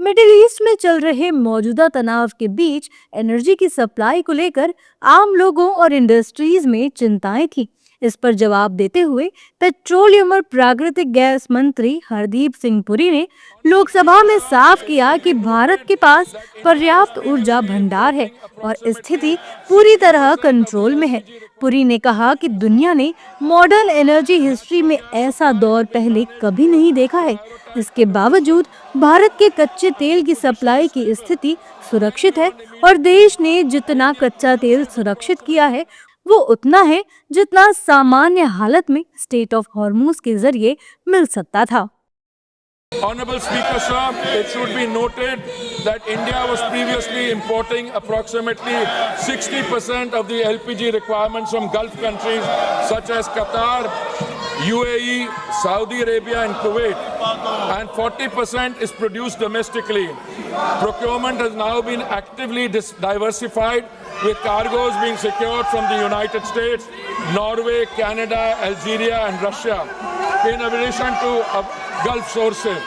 Middle east में चल रहे मौजूदा तनाव के बीच एनर्जी की सप्लाई को लेकर आम लोगों और इंडस्ट्रीज में चिंताएं थी। इस पर जवाब देते हुए पेट्रोलियम और प्राकृतिक गैस मंत्री हरदीप सिंह पुरी ने लोकसभा में साफ किया कि भारत के पास पर्याप्त ऊर्जा भंडार है और स्थिति पूरी तरह कंट्रोल में है। पुरी ने कहा कि दुनिया ने मॉडर्न एनर्जी हिस्ट्री में ऐसा दौर पहले कभी नहीं देखा है। इसके बावजूद भारत के कच्चे तेल की सप्लाई की स्थिति सुरक्षित है और देश ने जितना कच्चा तेल सुरक्षित किया है वो उतना है जितना सामान्य हालत में स्टेट ऑफ हॉर्मूज के जरिए मिल सकता था। Honorable Speaker, sir, it should be noted that India was previously importing approximately 60% of the LPG requirements from Gulf countries such as Qatar, UAE, Saudi Arabia and Kuwait, and 40% is produced domestically. Procurement has now been actively diversified, with cargoes being secured from the United States, Norway, Canada, Algeria and Russia, in addition to Gulf sources.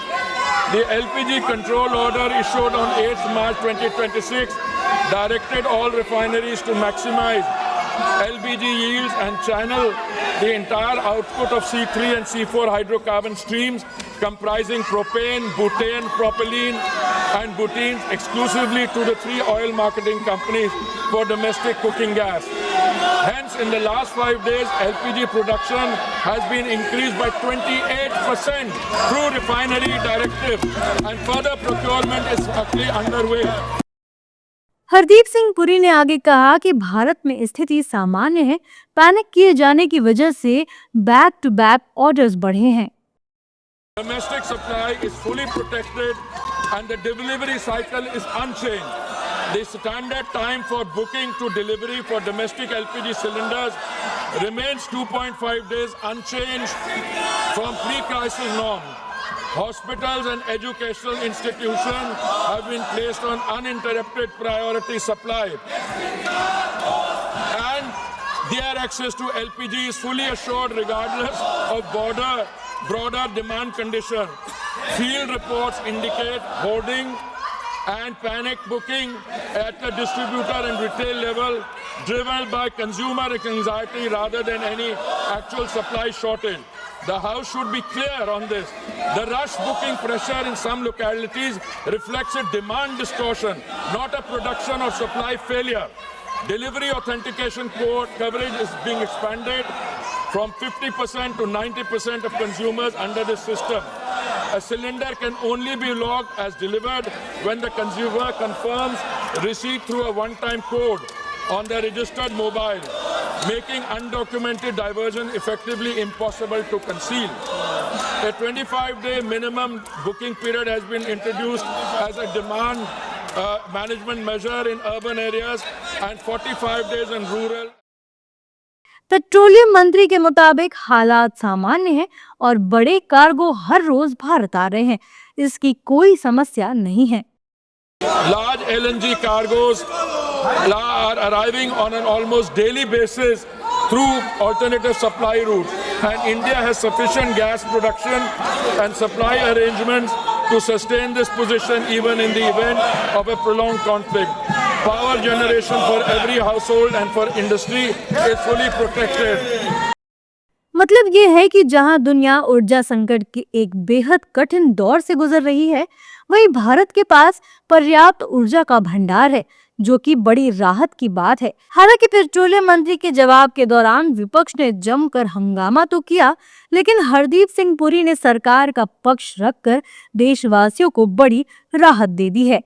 The LPG control order issued on 8th March 2026 directed all refineries to maximize LPG yields and channel the entire output of C3 and C4 hydrocarbon streams comprising propane, butane, propylene and butenes exclusively to the 3 oil marketing companies for domestic cooking gas. Hence, in the last 5 days, LPG production has been increased by 28% through refinery directive and further procurement is actually underway. Hardeep Singh Puri ने आगे कहा कि भारत में स्थिति सामान्य है। Panic किए जाने की वजह से बैक टू बैक ऑर्डर्स बढ़े हैं। Domestic supply is fully protected and the delivery cycle is unchanged. The standard time for booking to delivery for domestic LPG cylinders remains 2.5 days unchanged from pre-crisis norms. Hospitals and educational institutions have been placed on uninterrupted priority supply. And their access to LPG is fully assured regardless of broader demand conditions. Field reports indicate hoarding and panic booking at the distributor and retail level driven by consumer anxiety rather than any actual supply shortage. The House should be clear on this. The rush booking pressure in some localities reflects a demand distortion, not a production or supply failure. Delivery authentication code coverage is being expanded from 50% to 90% of consumers under this system. A cylinder can only be logged as delivered when the consumer confirms receipt through a one-time code on the registered mobile, making undocumented diversion effectively impossible to conceal. A 25-day minimum booking period has been introduced as a demand management measure in urban areas and 45 days in rural. Petroleum मंत्री के मुताबिक हालात सामान्य हैं और बड़े cargo हर रोज भारत आ रहे हैं। इसकी कोई समस्या नहीं है। Large LNG cargoes are arriving on an almost daily basis through alternative supply routes, and India has sufficient gas production and supply arrangements to sustain this position even in the event of a prolonged conflict. Power generation for every household and for industry is fully protected. मतलब ये है कि जहां दुनिया ऊर्जा संकट के एक बेहद कठिन दौर से गुजर रही है, वहीं भारत के पास पर्याप्त ऊर्जा का भंडार है, जो कि बड़ी राहत की बात है। हालांकि पेट्रोलियम मंत्री के जवाब के दौरान विपक्ष ने जमकर हंगामा तो किया, लेकिन हरदीप सिंह पुरी ने सरकार का पक्ष रखकर देशवासियों को बड़ी राहत दे दी है।